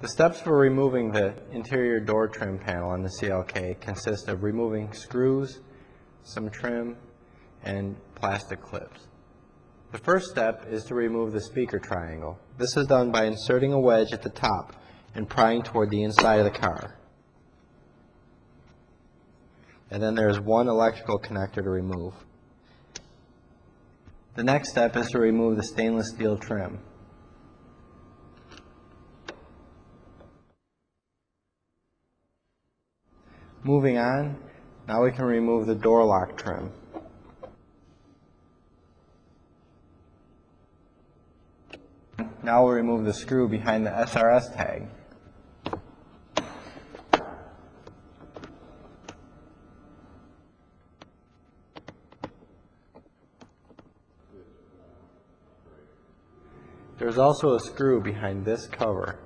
The steps for removing the interior door trim panel on the CLK consist of removing screws, some trim, and plastic clips. The first step is to remove the speaker triangle. This is done by inserting a wedge at the top and prying toward the inside of the car. And then there's one electrical connector to remove. The next step is to remove the stainless steel trim. Moving on, now we can remove the door lock trim. Now we'll remove the screw behind the SRS tag. There's also a screw behind this cover.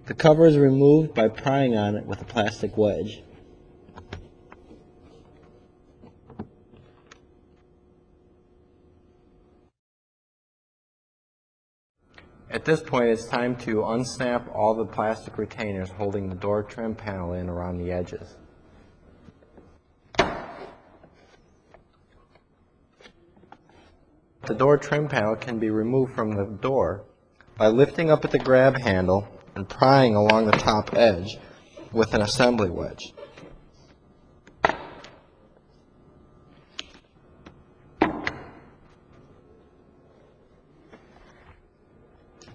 The cover is removed by prying on it with a plastic wedge. At this point, it's time to unsnap all the plastic retainers holding the door trim panel in around the edges. The door trim panel can be removed from the door by lifting up at the grab handle and prying along the top edge with an assembly wedge.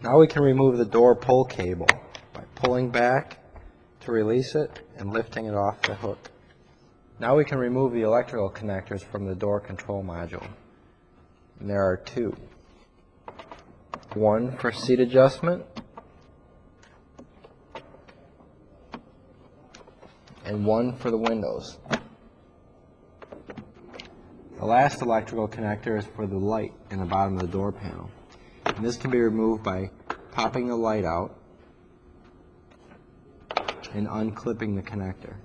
Now we can remove the door pull cable by pulling back to release it and lifting it off the hook. Now we can remove the electrical connectors from the door control module. And there are two. One for seat adjustment and one for the windows. The last electrical connector is for the light in the bottom of the door panel. And this can be removed by popping the light out and unclipping the connector.